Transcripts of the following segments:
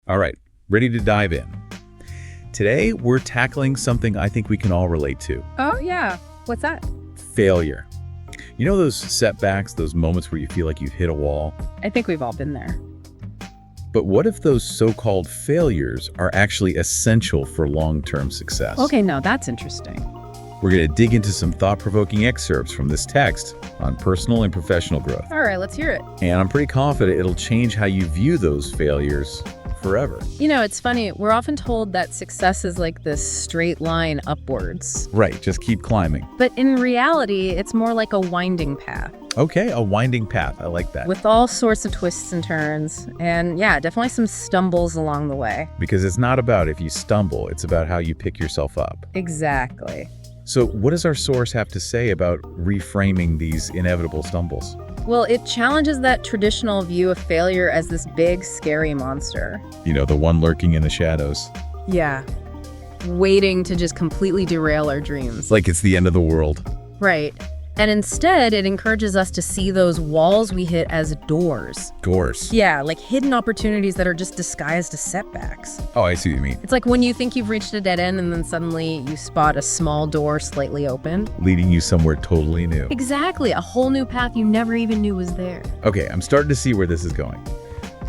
All right, ready to dive in. Today, we're tackling something I think we can all relate to. Oh, yeah. What's that? Failure. You know those setbacks, those moments where you feel like you've hit a wall? I think we've all been there. But what if those so-called failures are actually essential for long-term success? Okay, now that's interesting. We're going to dig into some thought-provoking excerpts from this text on personal and professional growth. All right, let's hear it. And I'm pretty confident it'll change how you view those failures forever. You know, it's funny. We're often told that success is like this straight line upwards. Right, just keep climbing. But in reality, it's more like a winding path. Okay, a winding path. I like that. With all sorts of twists and turns. And yeah, definitely some stumbles along the way. Because it's not about if you stumble, it's about how you pick yourself up. Exactly. So what does our source have to say about reframing these inevitable stumbles? Well, it challenges that traditional view of failure as this big, scary monster. You know, the one lurking in the shadows. Yeah. Waiting to just completely derail our dreams. Like it's the end of the world. Right. And instead, it encourages us to see those walls we hit as doors. Doors. Yeah, like hidden opportunities that are just disguised as setbacks. Oh, I see what you mean. It's like when you think you've reached a dead end and then suddenly you spot a small door slightly open. Leading you somewhere totally new. Exactly, a whole new path you never even knew was there. Okay, I'm starting to see where this is going.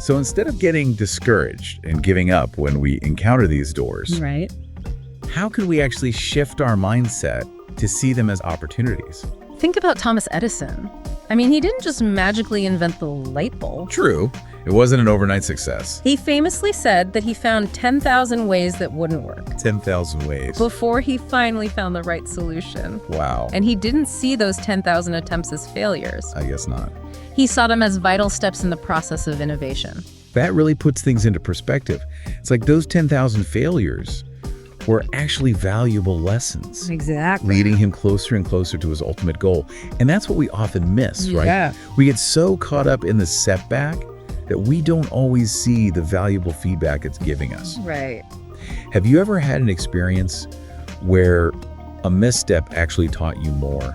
So instead of getting discouraged and giving up when we encounter these doors, Right. how can we actually shift our mindset to see them as opportunities? Think about Thomas Edison. I mean, he didn't just magically invent the light bulb. True, it wasn't an overnight success. He famously said that he found 10,000 ways that wouldn't work 10,000 ways. before he finally found the right solution. Wow. And he didn't see those 10,000 attempts as failures. I guess not. He saw them as vital steps in the process of innovation. That really puts things into perspective. It's like those 10,000 failures were actually valuable lessons, Exactly. leading him closer and closer to his ultimate goal. And that's what we often miss, right? Yeah. We get so caught up in the setback that we don't always see the valuable feedback it's giving us. Right. Have you ever had an experience where a misstep actually taught you more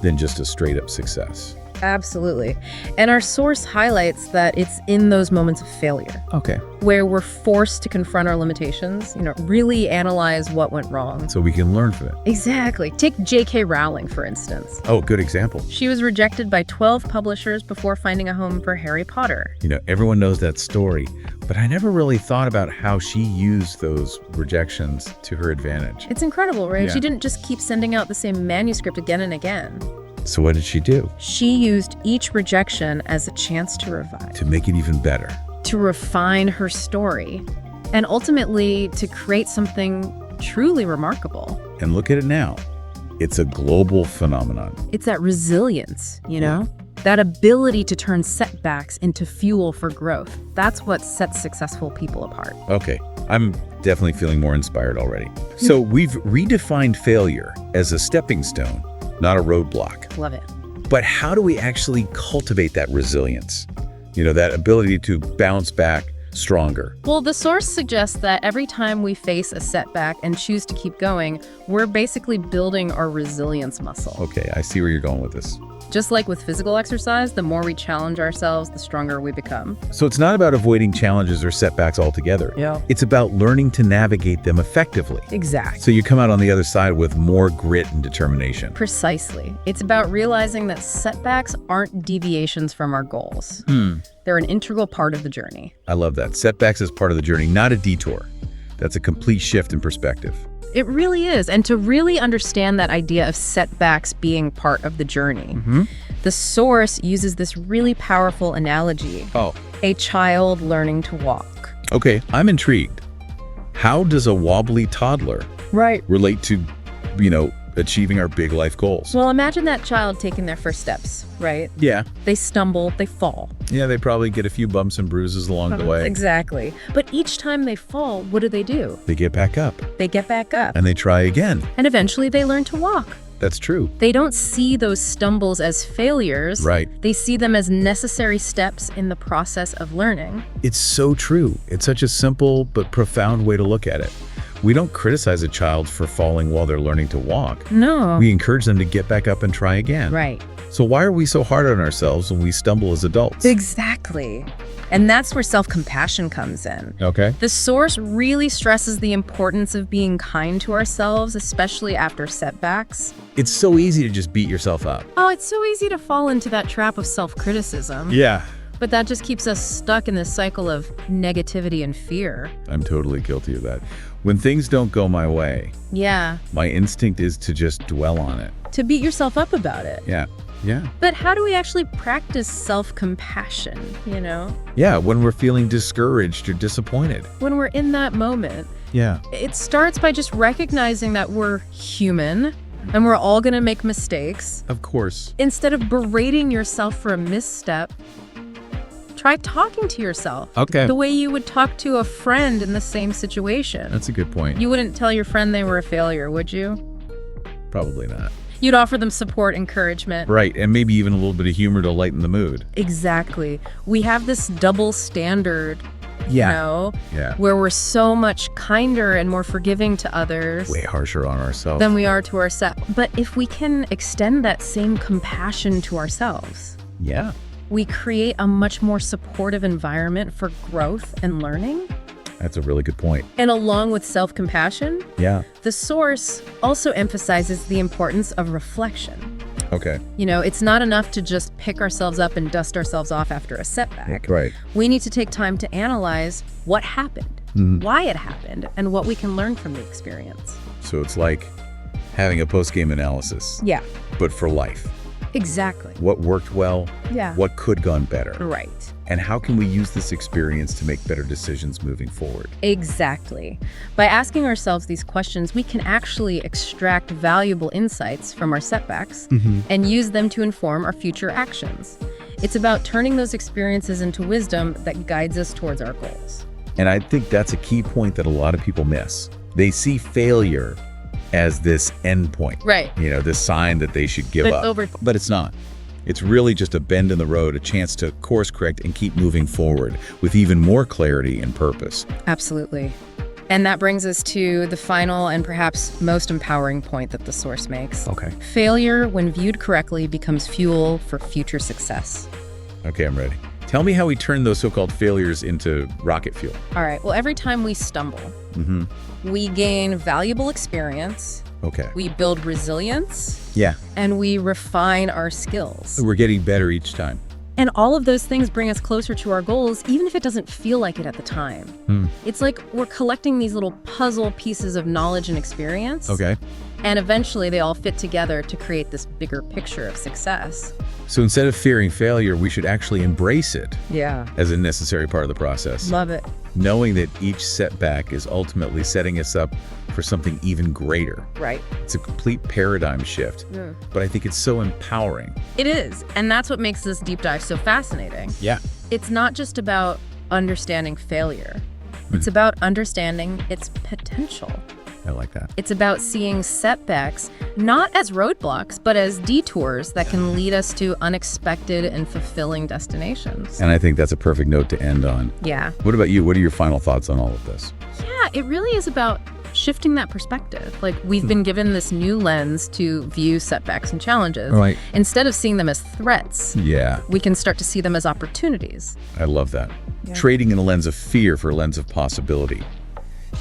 than just a straight up success? Absolutely. And our source highlights that it's in those moments of failure Okay. where we're forced to confront our limitations, really analyze what went wrong. So we can learn from it. Exactly. Take J.K. Rowling, for instance. Oh, good example. She was rejected by 12 publishers before finding a home for Harry Potter. You know, everyone knows that story, but I never really thought about how she used those rejections to her advantage. It's incredible, right? Yeah. She didn't just keep sending out the same manuscript again and again. So what did she do? She used each rejection as a chance to revive, To make it even better. to refine her story, and ultimately to create something truly remarkable. And look at it now. It's a global phenomenon. It's that resilience, that ability to turn setbacks into fuel for growth. That's what sets successful people apart. Okay, I'm definitely feeling more inspired already. So we've redefined failure as a stepping stone, not a roadblock. Love it. But how do we actually cultivate that resilience? That ability to bounce back stronger. Well, the source suggests that every time we face a setback and choose to keep going, we're basically building our resilience muscle. Okay, I see where you're going with this. Just like with physical exercise, the more we challenge ourselves, the stronger we become. So it's not about avoiding challenges or setbacks altogether. Yeah. It's about learning to navigate them effectively. Exactly. So you come out on the other side with more grit and determination. Precisely. It's about realizing that setbacks aren't deviations from our goals. They're an integral part of the journey. I love that. Setbacks is part of the journey, not a detour. That's a complete shift in perspective. It really is. And to really understand that idea of setbacks being part of the journey, the source uses this really powerful analogy. Oh, A child learning to walk. okay. I'm intrigued. How does a wobbly toddler Right. relate to, achieving our big life goals? Well, imagine that child taking their first steps, right? Yeah. They stumble, they fall. Yeah, they probably get a few bumps and bruises along the way. Exactly. But each time they fall, what do? They get back up They get back up. and they try again. And eventually they learn to walk. That's true. They don't see those stumbles as failures. Right. They see them as necessary steps in the process of learning. It's so true. It's such a simple but profound way to look at it. We don't criticize a child for falling while they're learning to walk. No. We encourage them to get back up and try again. Right. So why are we so hard on ourselves when we stumble as adults? Exactly. And that's where self-compassion comes in. Okay. The source really stresses the importance of being kind to ourselves, especially after setbacks. It's so easy to just beat yourself up. Oh, it's so easy to fall into that trap of self-criticism. Yeah. But that just keeps us stuck in this cycle of negativity and fear. I'm totally guilty of that. When things don't go my way, Yeah. my instinct is to just dwell on it. To beat yourself up about it. Yeah. Yeah. But how do we actually practice self-compassion, Yeah, when we're feeling discouraged or disappointed. When we're in that moment? Yeah. It starts by just recognizing that we're human and we're all going to make mistakes. Of course. Instead of berating yourself for a misstep, try talking to yourself. Okay. The way you would talk to a friend in the same situation. That's a good point. You wouldn't tell your friend they were a failure, would you? Probably not. You'd offer them support, encouragement. Right, and maybe even a little bit of humor to lighten the mood. Exactly. We have this double standard, Yeah. where we're so much kinder and more forgiving to others Way harsher on ourselves. than we are to ourselves. But if we can extend that same compassion to ourselves, Yeah. we create a much more supportive environment for growth and learning. That's a really good point. And along with self-compassion, Yeah. the source also emphasizes the importance of reflection. Okay. It's not enough to just pick ourselves up and dust ourselves off after a setback. Right. We need to take time to analyze what happened, why it happened, and what we can learn from the experience. So it's like having a post-game analysis, Yeah, but for life. exactly. What worked well? Yeah. What could gone better? Right. And how can we use this experience to make better decisions moving forward? Exactly. By asking ourselves these questions, we can actually extract valuable insights from our setbacks and use them to inform our future actions. It's about turning those experiences into wisdom that guides us towards our goals. And I think that's a key point that a lot of people miss. They see failure as this endpoint. Right. This sign that they should give But up. But it's not. It's really just a bend in the road, a chance to course correct and keep moving forward with even more clarity and purpose. Absolutely. And that brings us to the final and perhaps most empowering point that the source makes. Okay. Failure, when viewed correctly, becomes fuel for future success. Okay, I'm ready. Tell me how we turn those so-called failures into rocket fuel. All right. Well, every time we stumble, we gain valuable experience, Okay. we build resilience, Yeah. and we refine our skills. We're getting better each time. And all of those things bring us closer to our goals, even if it doesn't feel like it at the time. It's like we're collecting these little puzzle pieces of knowledge and experience. Okay. And eventually they all fit together to create this bigger picture of success. So instead of fearing failure, we should actually embrace it Yeah. as a necessary part of the process. Love it. Knowing that each setback is ultimately setting us up for something even greater. Right. It's a complete paradigm shift, but I think it's so empowering. It is. And that's what makes this deep dive so fascinating. Yeah. It's not just about understanding failure. It's about understanding its potential. I like that. It's about seeing setbacks not as roadblocks, but as detours that can lead us to unexpected and fulfilling destinations. And I think that's a perfect note to end on. Yeah. What about you? What are your final thoughts on all of this? Yeah, it really is about shifting that perspective. Like, we've been given this new lens to view setbacks and challenges. Right. Instead of seeing them as threats, Yeah, we can start to see them as opportunities. I love that. Yeah. Trading in a lens of fear for a lens of possibility.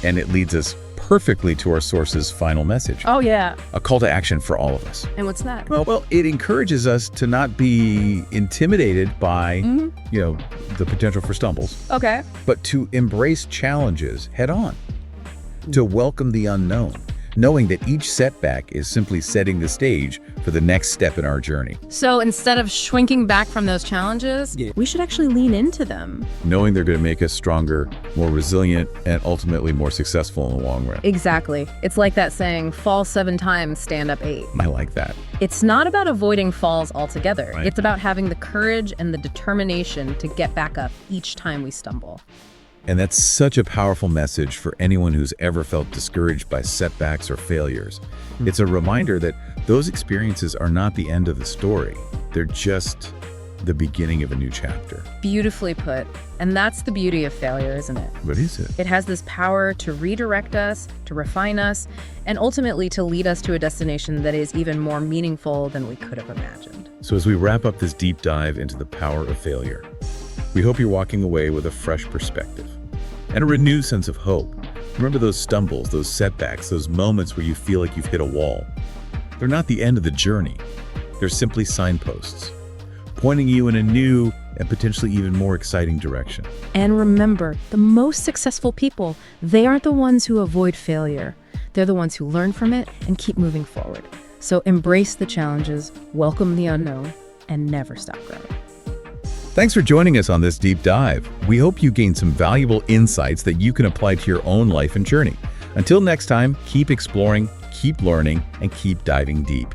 And it leads us perfectly to our source's final message. Oh, yeah. A call to action for all of us. And what's that? Well, it encourages us to not be intimidated by, the potential for stumbles, Okay. but to embrace challenges head on, to welcome the unknown, knowing that each setback is simply setting the stage for the next step in our journey, So instead of shrinking back from those challenges, we should actually lean into them. knowing they're going to make us stronger, more resilient, and ultimately more successful in the long run. Exactly. It's like that saying, fall 7 times, stand up 8. I like that. It's not about avoiding falls altogether. Right. It's about having the courage and the determination to get back up each time we stumble. And that's such a powerful message for anyone who's ever felt discouraged by setbacks or failures. It's a reminder that those experiences are not the end of the story. They're just the beginning of a new chapter. Beautifully put. And that's the beauty of failure, isn't it? What is it? It has this power to redirect us, to refine us, and ultimately to lead us to a destination that is even more meaningful than we could have imagined. So as we wrap up this deep dive into the power of failure, We hope you're walking away with a fresh perspective and a renewed sense of hope. Remember those stumbles, those setbacks, those moments where you feel like you've hit a wall. They're not the end of the journey. They're simply signposts, pointing you in a new and potentially even more exciting direction. And remember, the most successful people, they aren't the ones who avoid failure. They're the ones who learn from it and keep moving forward. So embrace the challenges, welcome the unknown, and never stop growing. Thanks for joining us on this deep dive. We hope you gained some valuable insights that you can apply to your own life and journey. Until next time, keep exploring, keep learning, and keep diving deep.